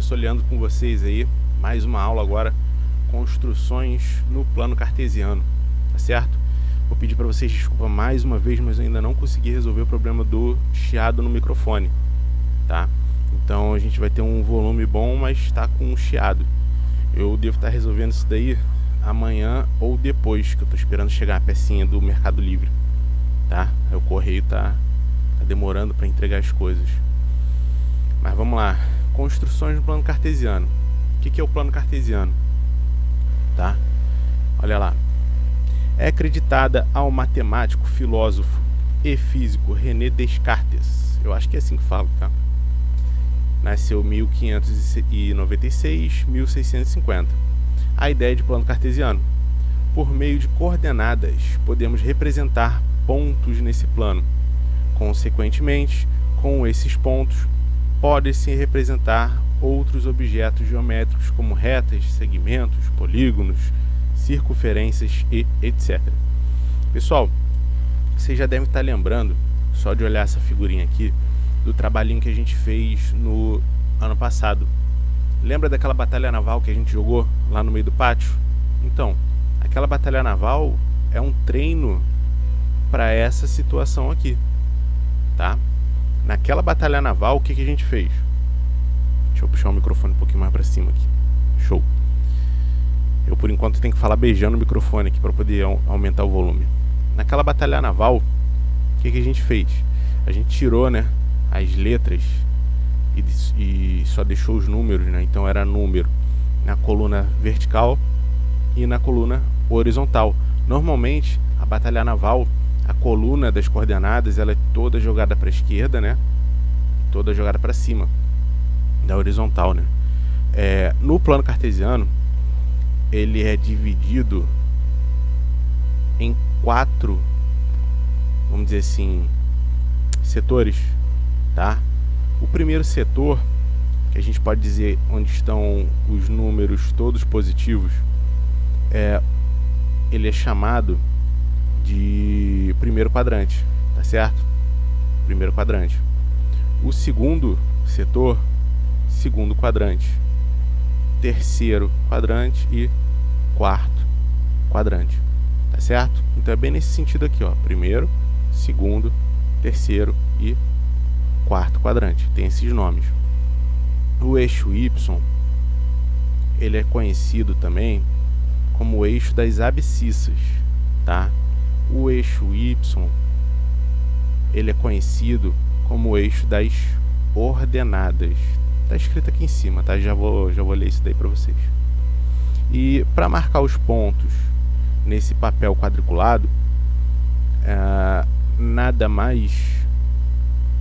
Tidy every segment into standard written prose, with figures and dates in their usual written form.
professor Leandro com vocês aí, mais uma aula agora, construções no plano cartesiano, tá certo? Vou pedir para vocês desculpa mais uma vez, mas eu ainda não consegui resolver o problema do chiado no microfone, tá? Então a gente vai ter um volume bom, mas está com um chiado. Eu devo estar resolvendo isso daí amanhã ou depois, que eu estou esperando chegar a pecinha do Mercado Livre, tá? O correio tá demorando para entregar as coisas. Mas vamos lá, construções no plano cartesiano. O que é o plano cartesiano? Tá? Olha lá. É acreditada ao matemático, filósofo e físico René Descartes. Eu acho que é assim que falo, tá? Nasceu em 1596, 1650. A ideia de plano cartesiano. Por meio de coordenadas, podemos representar pontos nesse plano. Consequentemente, com esses pontos, pode-se representar outros objetos geométricos como retas, segmentos, polígonos, circunferências e etc. Pessoal, vocês já devem estar lembrando, só de olhar essa figurinha aqui, do trabalhinho que a gente fez no ano passado. Lembra daquela batalha naval que a gente jogou lá no meio do pátio? Então, aquela batalha naval é um treino para essa situação aqui, tá? Naquela batalha naval, o que a gente fez? Deixa eu puxar o microfone um pouquinho mais para cima aqui. Show. Eu, por enquanto, tenho que falar beijando o microfone aqui para poder aumentar o volume. Naquela batalha naval, o que a gente fez? A gente tirou, né, as letras e só deixou os números, né? Então era número na coluna vertical e na coluna horizontal. Normalmente, a batalha naval, a coluna das coordenadas, ela é toda jogada para a esquerda, né? Toda jogada para cima, da horizontal, né? No plano cartesiano, ele é dividido em 4, vamos dizer assim, setores, tá? O primeiro setor, que a gente pode dizer onde estão os números todos positivos, ele é chamado de primeiro quadrante, tá certo? Primeiro quadrante. O segundo setor, segundo quadrante. Terceiro quadrante e quarto quadrante, tá certo? Então é bem nesse sentido aqui, ó. Primeiro, segundo, terceiro e quarto quadrante. Tem esses nomes. O eixo Y, ele é conhecido também como o eixo das abscissas, tá? O eixo Y, ele é conhecido como o eixo das ordenadas. Tá escrito aqui em cima, tá? Já vou ler isso daí para vocês. E para marcar os pontos nesse papel quadriculado, nada mais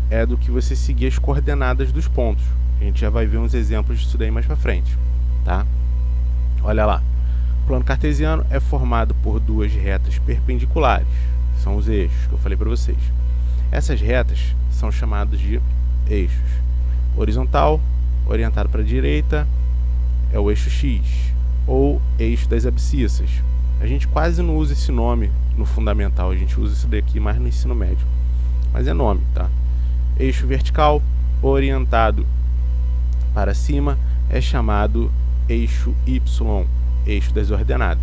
é do que você seguir as coordenadas dos pontos. A gente já vai ver uns exemplos disso daí mais para frente, tá? Olha lá. O plano cartesiano é formado por duas retas perpendiculares, são os eixos que eu falei para vocês. Essas retas são chamadas de eixos. Horizontal, orientado para a direita, é o eixo X, ou eixo das abscissas. A gente quase não usa esse nome no fundamental, a gente usa isso daqui mais no ensino médio, mas é nome, tá? Eixo vertical, orientado para cima, é chamado eixo Y, eixo das ordenadas.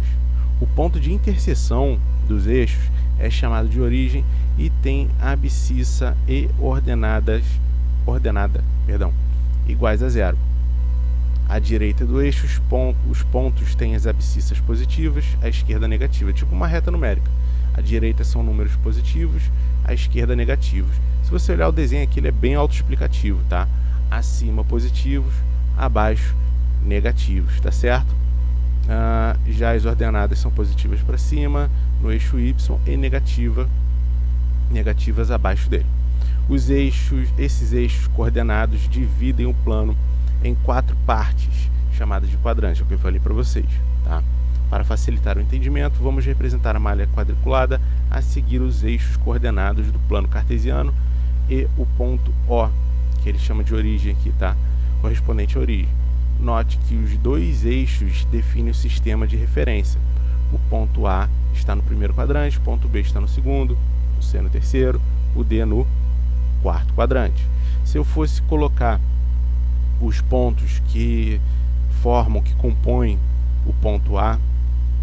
O ponto de interseção dos eixos é chamado de origem e tem abscissa e ordenada iguais a zero. À direita do eixo, os pontos têm as abscissas positivas, à esquerda negativa, tipo uma reta numérica. À direita são números positivos, à esquerda negativos. Se você olhar o desenho aqui, ele é bem autoexplicativo, tá? Acima positivos, abaixo negativos, tá certo? Já as ordenadas são positivas para cima, no eixo Y, e negativas abaixo dele. Esses eixos coordenados dividem o plano em 4 partes, chamadas de quadrantes, é o que eu falei para vocês, tá? Para facilitar o entendimento, vamos representar a malha quadriculada a seguir os eixos coordenados do plano cartesiano e o ponto O, que ele chama de origem aqui, tá? Correspondente à origem. Note que os dois eixos definem o sistema de referência. O ponto A está no primeiro quadrante, o ponto B está no segundo, o C no terceiro, o D no quarto quadrante. Se eu fosse colocar os pontos que formam, que compõem o ponto A,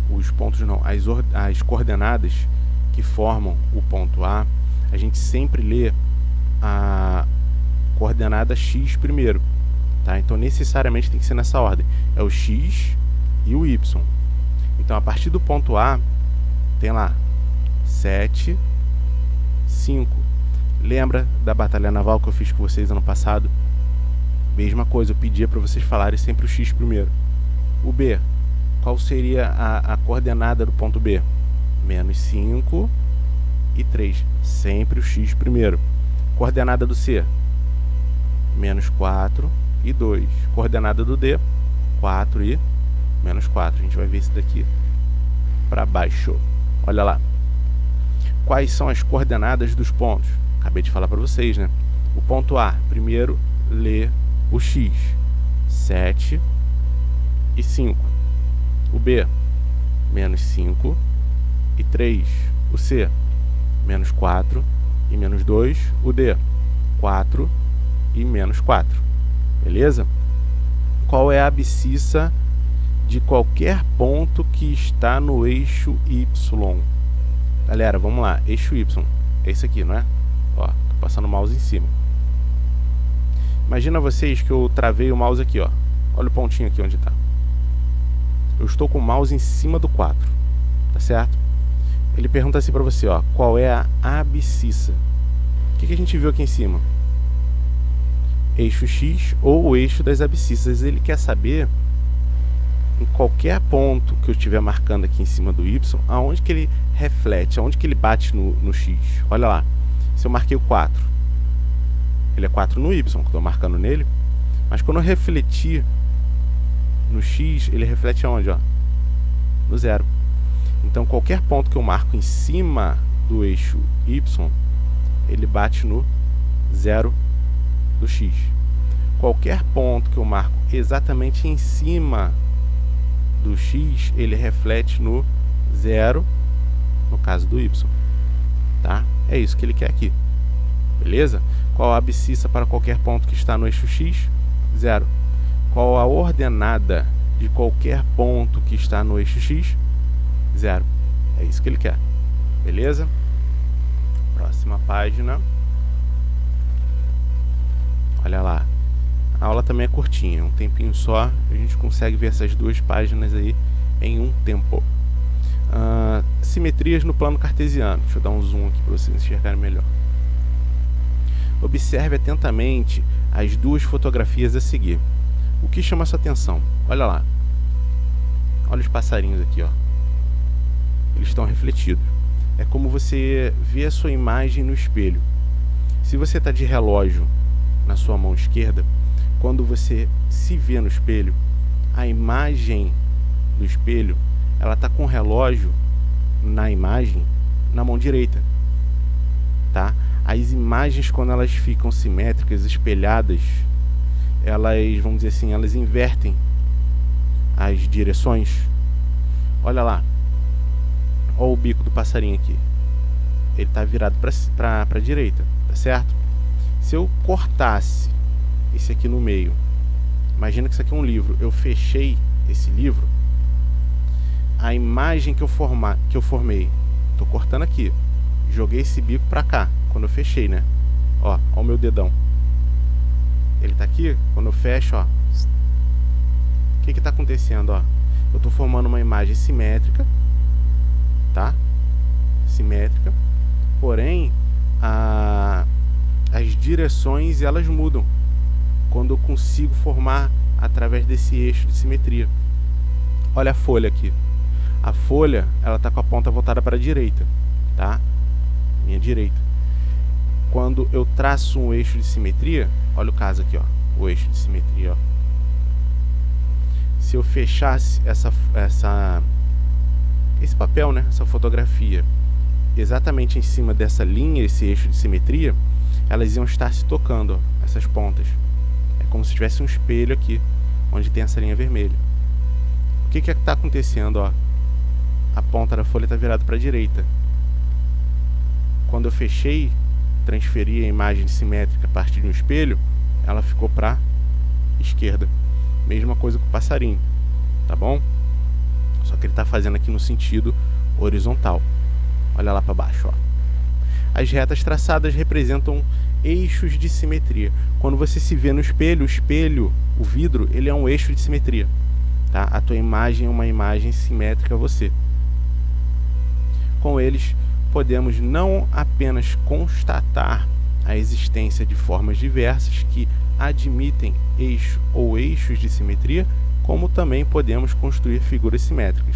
os pontos não, as coordenadas que formam o ponto A, a gente sempre lê a coordenada x primeiro, tá? Então necessariamente tem que ser nessa ordem, é o x e o y. Então a partir do ponto A tem lá 7, 5. Lembra da batalha naval que eu fiz com vocês ano passado? Mesma coisa, eu pedia para vocês falarem sempre o x primeiro. O B, qual seria a coordenada do ponto B? Menos 5 e 3. Sempre o x primeiro. Coordenada do C? Menos 4 e 2. Coordenada do D? 4 e menos 4. A gente vai ver isso daqui para baixo. Olha lá. Quais são as coordenadas dos pontos? Acabei de falar para vocês, né? O ponto A, primeiro, lê o x, 7 e 5. O B, menos 5 e 3. O C, menos 4 e menos 2. O D, 4 e menos 4. Beleza? Qual é a abscissa de qualquer ponto que está no eixo Y? Galera, vamos lá. Eixo Y. É esse aqui, não é? Ó, tô passando o mouse em cima. Imagina vocês que eu travei o mouse aqui, ó. Olha o pontinho aqui onde está. Eu estou com o mouse em cima do 4. Tá certo? Ele pergunta assim para você, ó. Qual é a abscissa? O que a gente viu aqui em cima? Eixo X ou o eixo das abscissas. Ele quer saber, em qualquer ponto que eu estiver marcando aqui em cima do Y, aonde que ele reflete, aonde que ele bate no X. Olha lá. Se eu marquei o 4, ele é 4 no Y, que eu estou marcando nele. Mas quando eu refletir no X, ele reflete aonde? Ó? No 0. Então, qualquer ponto que eu marco em cima do eixo Y, ele bate no 0 do X. Qualquer ponto que eu marco exatamente em cima do X, ele reflete no 0, no caso do Y. Tá? É isso que ele quer aqui. Beleza? Qual a abscissa para qualquer ponto que está no eixo X? 0. Qual a ordenada de qualquer ponto que está no eixo X? 0. É isso que ele quer. Beleza? Próxima página. Olha lá. A aula também é curtinha, um tempinho só. A gente consegue ver essas duas páginas aí em um tempo. Simetrias no plano cartesiano. Deixa eu dar um zoom aqui para vocês enxergarem melhor. Observe atentamente as duas fotografias a seguir. O que chama a sua atenção? Olha lá. Olha os passarinhos aqui, ó. Eles estão refletidos. É como você vê a sua imagem no espelho. Se você está de relógio na sua mão esquerda, quando você se vê no espelho, a imagem do espelho, ela está com o relógio na imagem na mão direita, tá? As imagens, quando elas ficam simétricas, espelhadas, elas, vamos dizer assim, elas invertem as direções. Olha lá. Olha o bico do passarinho aqui. Ele está virado para a direita, tá certo? Se eu cortasse esse aqui no meio, imagina que isso aqui é um livro, eu fechei esse livro, a imagem que eu formei, tô cortando aqui, joguei esse bico para cá, quando eu fechei, né? Ó o meu dedão. Ele tá aqui, quando eu fecho, ó. O que que tá acontecendo, ó? Eu tô formando uma imagem simétrica, tá? Simétrica. Porém, as direções, elas mudam quando eu consigo formar através desse eixo de simetria. Olha a folha aqui. A folha, ela tá com a ponta voltada para a direita, tá? Minha direita. Quando eu traço um eixo de simetria, olha o caso aqui, ó, o eixo de simetria, ó. Se eu fechasse esse papel, né, essa fotografia, exatamente em cima dessa linha, esse eixo de simetria, elas iam estar se tocando, ó, essas pontas. É como se tivesse um espelho aqui, onde tem essa linha vermelha. O que que está acontecendo, ó? A ponta da folha está virada para a direita. Quando eu fechei, transferi a imagem simétrica a partir de um espelho, ela ficou para esquerda. Mesma coisa com o passarinho, tá bom? Só que ele está fazendo aqui no sentido horizontal. Olha lá para baixo, ó. As retas traçadas representam eixos de simetria. Quando você se vê no espelho, o vidro, ele é um eixo de simetria, tá? A tua imagem é uma imagem simétrica a você. Com eles, podemos não apenas constatar a existência de formas diversas que admitem eixo ou eixos de simetria, como também podemos construir figuras simétricas.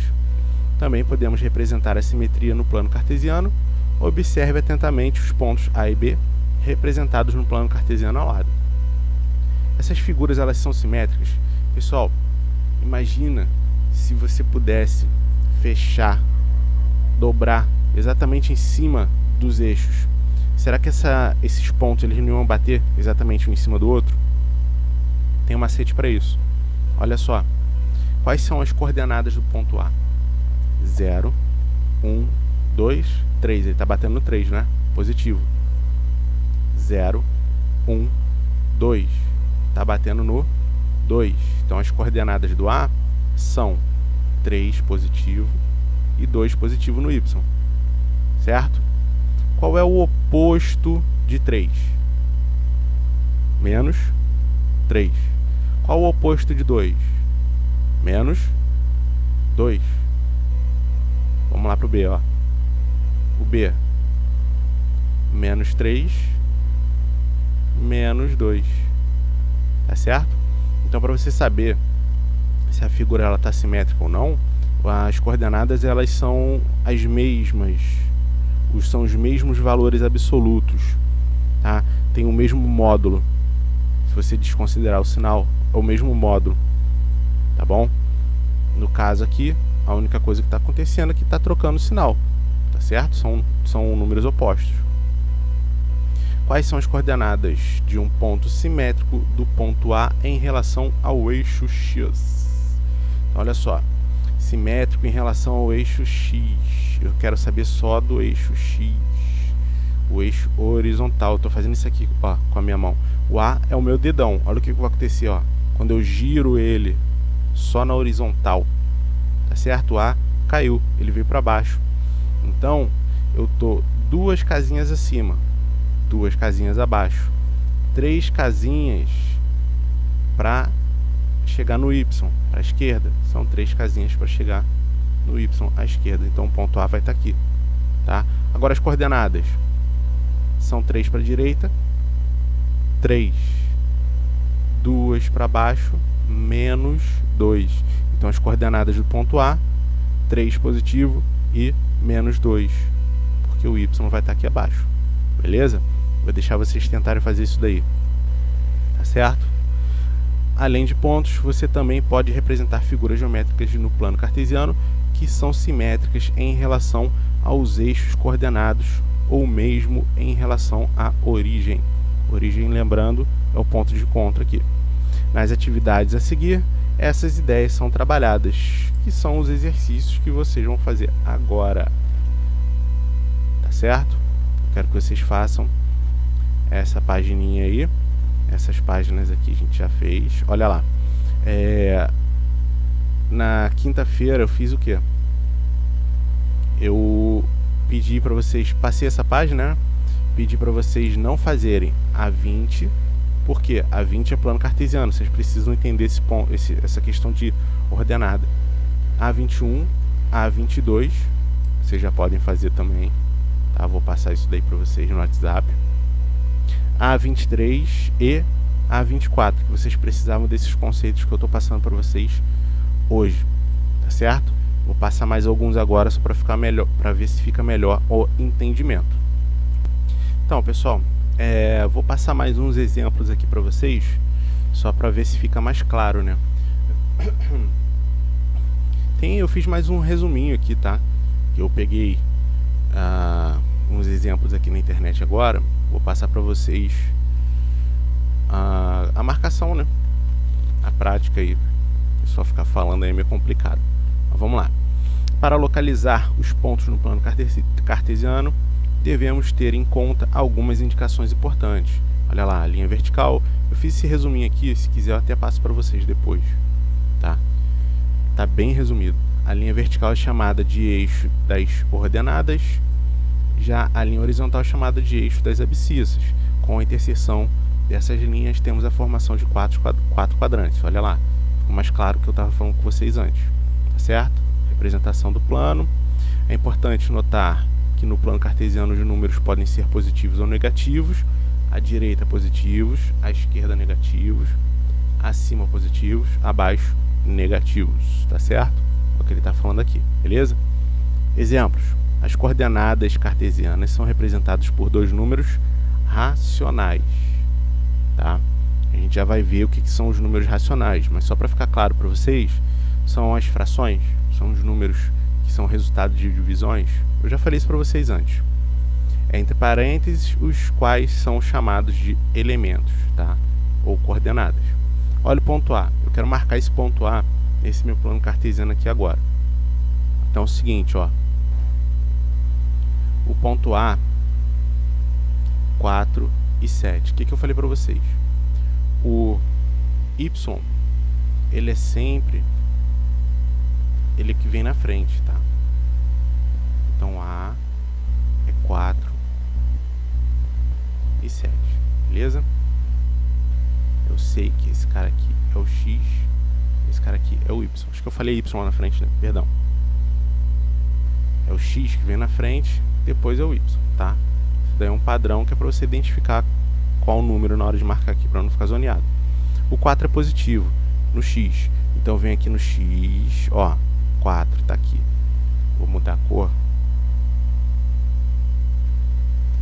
Também podemos representar a simetria no plano cartesiano. Observe atentamente os pontos A e B representados no plano cartesiano ao lado. Essas figuras, elas são simétricas. Pessoal, imagina se você pudesse fechar, dobrar exatamente em cima dos eixos. Será que esses pontos eles não iam bater exatamente um em cima do outro? Tem um macete para isso. Olha só. Quais são as coordenadas do ponto A? 0, 1, 2, 3. Ele está batendo no 3, né? Positivo. 0, 1, 2. Está batendo no 2. Então as coordenadas do A são 3 positivo e 2 positivo no Y. Certo? Qual é o oposto de 3? Menos 3. Qual o oposto de 2? Menos 2. Vamos lá para o B, ó. O B, menos 3, menos 2. Tá certo? Então, para você saber se a figura está simétrica ou não, as coordenadas elas são as mesmas. São os mesmos valores absolutos. Tá? Tem o mesmo módulo. Se você desconsiderar o sinal, é o mesmo módulo. Tá bom? No caso aqui, a única coisa que está acontecendo é que está trocando o sinal. Tá certo? São números opostos. Quais são as coordenadas de um ponto simétrico do ponto A em relação ao eixo X? Então, olha só. Simétrico em relação ao eixo X. Eu quero saber só do eixo X. O eixo horizontal. Estou fazendo isso aqui, ó, com a minha mão. O A é o meu dedão. Olha o que vai acontecer, ó. Quando eu giro ele só na horizontal. Tá certo? O A caiu. Ele veio para baixo. Então, eu tô 2 casinhas acima, 2 casinhas abaixo, 3 casinhas para chegar no Y, para a esquerda. São 3 casinhas para chegar no Y à esquerda. Então, o ponto A vai estar aqui, tá? Agora, as coordenadas são 3 para a direita, 3, 2 para baixo, menos 2. Então, as coordenadas do ponto A, 3 positivo e menos 2, porque o Y vai estar aqui abaixo, beleza? Vou deixar vocês tentarem fazer isso daí, tá certo? Além de pontos, você também pode representar figuras geométricas no plano cartesiano que são simétricas em relação aos eixos coordenados ou mesmo em relação à origem. Origem, lembrando, é o ponto de encontro aqui. Nas atividades a seguir, essas ideias são trabalhadas, que são os exercícios que vocês vão fazer agora. Tá certo? Quero que vocês façam essa pagininha aí. Essas páginas aqui a gente já fez. Olha lá. Na quinta-feira eu fiz o quê? Eu pedi para vocês... Passei essa página, né? Pedi para vocês não fazerem a 20... Por quê? A 20 é plano cartesiano, vocês precisam entender essa questão de ordenada. A21, A22, vocês já podem fazer também, tá? Vou passar isso daí para vocês no WhatsApp. A23 e A24, que vocês precisavam desses conceitos que eu estou passando para vocês hoje, tá certo? Vou passar mais alguns agora só para ficar melhor, para ver se fica melhor o entendimento. Então, pessoal, vou passar mais uns exemplos aqui para vocês, só para ver se fica mais claro, né? Eu fiz mais um resuminho aqui, tá? Que eu peguei uns exemplos aqui na internet agora. Vou passar para vocês a marcação, né? A prática aí. Só ficar falando aí é meio complicado. Mas vamos lá. Para localizar os pontos no plano cartesiano, devemos ter em conta algumas indicações importantes. Olha lá, a linha vertical. Eu fiz esse resuminho aqui, se quiser eu até passo para vocês depois, tá? Tá bem resumido. A linha vertical é chamada de eixo das ordenadas, já a linha horizontal é chamada de eixo das abscissas. Com a interseção dessas linhas temos a formação de quatro quadrantes. Olha lá, ficou mais claro que eu estava falando com vocês antes, tá certo? Representação do plano. É importante notar que no plano cartesiano os números podem ser positivos ou negativos. À direita positivos, à esquerda negativos, acima positivos, abaixo negativos, tá certo? É o que ele está falando aqui, beleza? Exemplos. As coordenadas cartesianas são representadas por dois números racionais, tá? A gente já vai ver o que são os números racionais, mas só para ficar claro para vocês, são as frações, são os números que são resultado de divisões. Eu já falei isso para vocês antes. Entre parênteses, os quais são chamados de elementos, tá? Ou coordenadas. Olha o ponto A. Eu quero marcar esse ponto A nesse meu plano cartesiano aqui agora. Então é o seguinte, ó. O ponto A, 4 e 7. O que eu falei para vocês? O Y, ele é sempre ele que vem na frente, tá? Então A é 4 e 7, beleza? Eu sei que esse cara aqui é o X, esse cara aqui é o Y. Acho que eu falei Y lá na frente, né? Perdão. É o X que vem na frente, depois é o Y, tá? Isso daí é um padrão que é para você identificar qual número na hora de marcar aqui, para não ficar zoneado. O 4 é positivo no X, então vem aqui no X, ó, 4 tá aqui. Vou mudar a cor,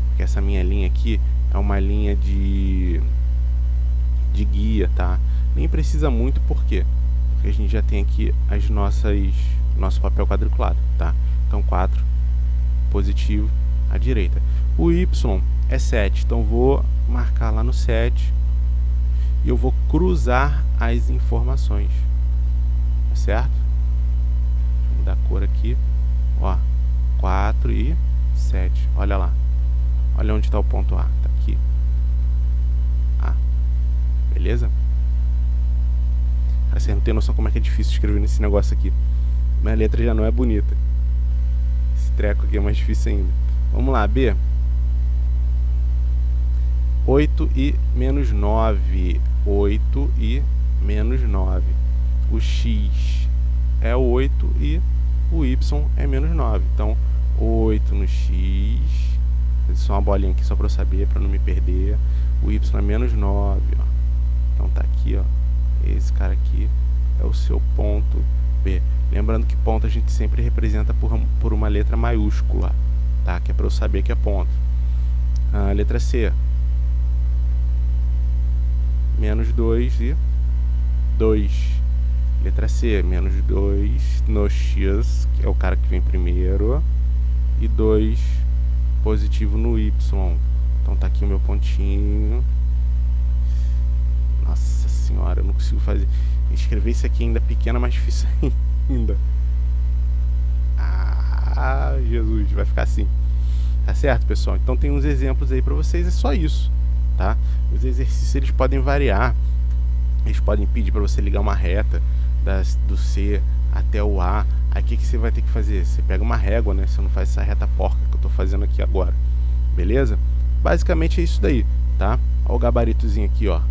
porque essa minha linha aqui é uma linha de guia, tá? Nem precisa muito, por quê? Porque a gente já tem aqui as nosso papel quadriculado, tá? Então 4 positivo à direita. O Y é 7, então vou marcar lá no 7 e eu vou cruzar as informações, tá certo? Deixa eu mudar a cor aqui, ó, 4 e 7, olha lá, olha onde está o ponto A, tá aqui, A, beleza? Cara, você não tem noção como é que é difícil escrever nesse negócio aqui, minha letra já não é bonita, esse treco aqui é mais difícil ainda. Vamos lá, B. 8 e menos 9. 8 e menos 9. O X é 8 e o Y é menos 9. Então, 8 no X. Vou só uma bolinha aqui só para eu saber, para não me perder. O Y é menos 9. Ó. Então, tá aqui, ó. Esse cara aqui é o seu ponto B. Lembrando que ponto a gente sempre representa por uma letra maiúscula, tá? Que é para eu saber que é ponto. A letra C. Menos 2 e 2. Letra C, menos 2 no X, que é o cara que vem primeiro, e 2 positivo no Y. Então tá aqui o meu pontinho. Nossa senhora, eu não consigo fazer. Escrever isso aqui ainda pequeno é mais difícil ainda. Ah, Jesus, vai ficar assim. Tá certo, pessoal? Então tem uns exemplos aí pra vocês, é só isso, tá? Os exercícios eles podem variar, eles podem pedir para você ligar uma reta do C até o A. Aí o que você vai ter que fazer? Você pega uma régua, né? Você não faz essa reta porca que eu tô fazendo aqui agora, beleza? Basicamente é isso daí, tá? Olha o gabaritozinho aqui, ó.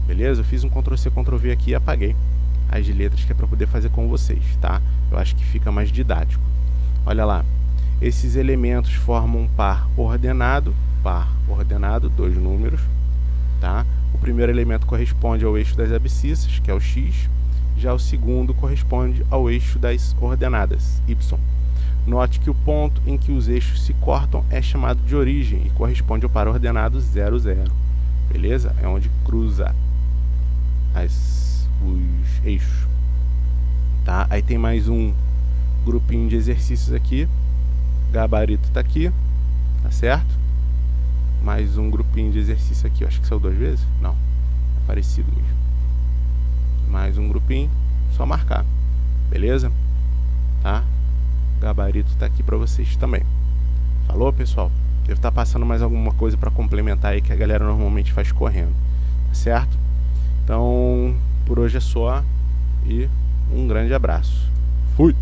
Beleza? Eu fiz um Ctrl+C, Ctrl+V aqui e apaguei as letras que é para poder fazer com vocês, tá? Eu acho que fica mais didático. Olha lá, esses elementos formam um par ordenado, dois números, tá? O primeiro elemento corresponde ao eixo das abscissas, que é o X, já o segundo corresponde ao eixo das ordenadas, Y. Note que o ponto em que os eixos se cortam é chamado de origem e corresponde ao par ordenado 0, 0. Beleza? É onde cruza os eixos, tá? Aí tem mais um grupinho de exercícios aqui, gabarito tá aqui, tá certo? Mais um grupinho de exercício aqui, eu acho que são 2 vezes, não, é parecido mesmo. Mais um grupinho, só marcar, beleza? Tá? Gabarito tá aqui para vocês também. Falou, pessoal? Devo estar passando mais alguma coisa para complementar aí que a galera normalmente faz correndo, tá certo? Então, por hoje é só e um grande abraço. Fui!